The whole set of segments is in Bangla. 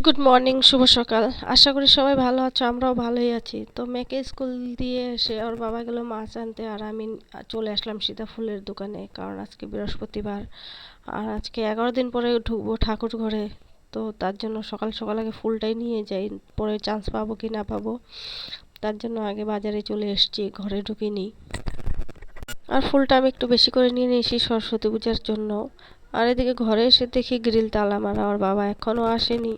গুড মর্নিং, শুভ সকাল। আশা করি সবাই ভালো আছো, আমরাও ভালোই আছি। তো মেয়েকে স্কুল দিয়ে এসে ওর বাবা গেল মাছ আনতে, আর আমি চলে আসলাম সীতাফুলের দোকানে, কারণ আজকে বৃহস্পতিবার আর আজকে 11 দিন পরে ঢুকবো ঠাকুর ঘরে। তো তার জন্য সকাল সকাল আগে ফুলটাই নিয়ে যাই, পরে চান্স পাবো কি না পাবো, তার জন্য আগে বাজারে চলে এসেছি, ঘরে ঢুকিনি। আর ফুলটা আমি একটু বেশি করে নিয়ে নিয়েছি সরস্বতী পূজার জন্য। আর এদিকে ঘরে এসে দেখি গ্রিল তালা মারা, ওর বাবা এখনও আসেনি।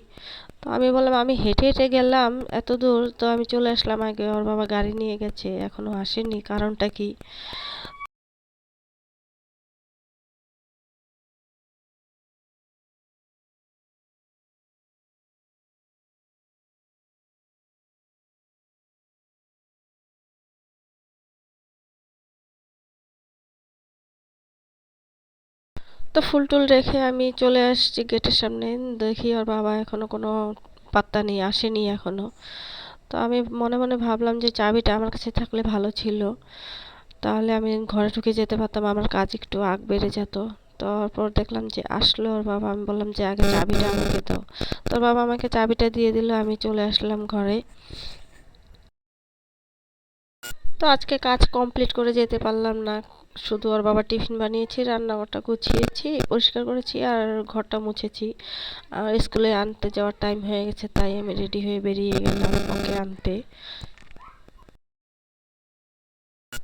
তো আমি বললাম আমি হেঁটে হেঁটে গেলাম এত দূর, তো আমি চলে আসলাম আগে, ওর বাবা গাড়ি নিয়ে গেছে এখনো আসেনি, কারণটা কি? তো ফুল টুল রেখে আমি চলে আসছি গেটের সামনে, দেখি ওর বাবা এখনো কোনো পাত্তা নেই, আসেনি এখনো। তো আমি মনে মনে ভাবলাম যে চাবিটা আমার কাছে থাকলে ভালো ছিল, তাহলে আমি ঘরে ঢুকে যেতে পারতাম, আমার কাজ একটু আগ বেড়ে যেত। তারপর দেখলাম যে আসলো ওর বাবা, আমি বললাম যে আগে চাবিটা আমাকে দাও। তোর বাবা আমাকে চাবিটা দিয়ে দিল, আমি চলে আসলাম ঘরে। তো আজকে কাজ কমপ্লিট করে যেতে পারলাম না, শুধু ওর বাবা টিফিন বানিয়েছি, রান্নাঘরটা গুছিয়েছি, পরিষ্কার করেছি আর ঘরটা মুছেছি। আর স্কুলে আনতে যাওয়ার টাইম হয়ে গেছে, তাই আমি রেডি হয়ে বেরিয়ে গেলাম ওকে আনতে।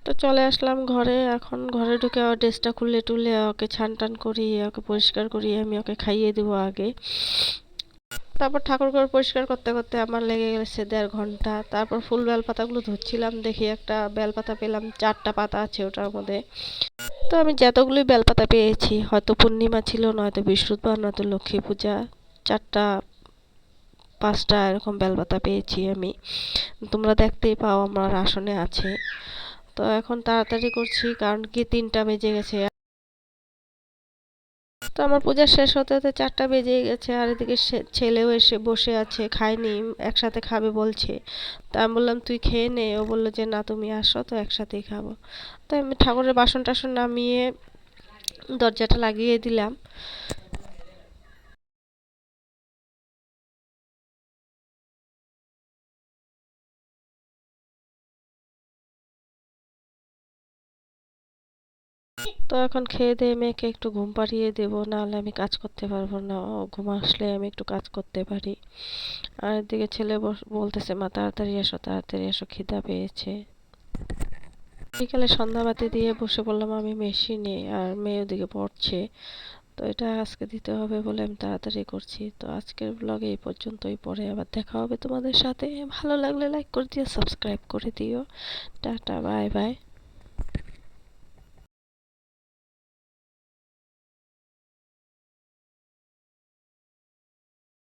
তো চলে আসলাম ঘরে, এখন ঘরে ঢুকে ওর ড্রেসটা খুলে টুলে ওকে ছান টান করিয়ে ওকে পরিষ্কার করিয়ে আমি ওকে খাইয়ে দেবো আগে। তারপর ঠাকুর ঘর পরিষ্কার করতে করতে আমার লেগে গেছে 1.5 ঘন্টা। তারপর ফুল বেলপাতাগুলো ধুচ্ছিলাম, দেখি একটা বেলপাতা পেলাম, 4টা পাতা আছে ওটার মধ্যে। তো আমি যতগুলি বেলপাতা পেয়েছি, হয়তো পূর্ণিমা ছিল, নয়তো বৃহস্পতিবার, নয়তো লক্ষ্মী পূজা, 4টা 5টা এরকম বেলপাতা পেয়েছি আমি। তোমরা দেখতেই পাও আমার আসনে আছে। তো এখন তাড়াতাড়ি করছি, কারণ কি 3টা বেজে গেছে। তো আমার পূজা শেষ হতে হতে 4টা বেজে গেছে, আর এদিকে ছেলেও এসে বসে আছে, খায়নি, একসাথে খাবে বলছে। তা আমি বললাম তুই খেয়ে নে, ও বললো যে না তুমি আসো তো একসাথেই খাবো। তো আমি ঠাকুরের বাসন টাসন নামিয়ে দরজাটা লাগিয়ে দিলাম। তো এখন খেয়ে দিয়ে মেয়েকে একটু ঘুম পাড়িয়ে দেবো, নাহলে আমি কাজ করতে পারবো না, ও ঘুম আসলে আমি একটু কাজ করতে পারি। আর এদিকে ছেলে বলতেছে মা তাড়াতাড়ি এসো, তাড়াতাড়ি এসো, খিদা পেয়েছে। বিকালে সন্ধ্যাবাতি দিয়ে বসে পড়লাম আমি মেশিনে, আর মেয়ে ওদিকে পড়ছে। তো এটা আজকে দিতে হবে বলে আমি তাড়াতাড়ি করছি। তো আজকের ব্লগে এই পর্যন্তই, পরে আবার দেখা হবে তোমাদের সাথে। ভালো লাগলে লাইক করে দিও, সাবস্ক্রাইব করে দিও। Tata, bye bye.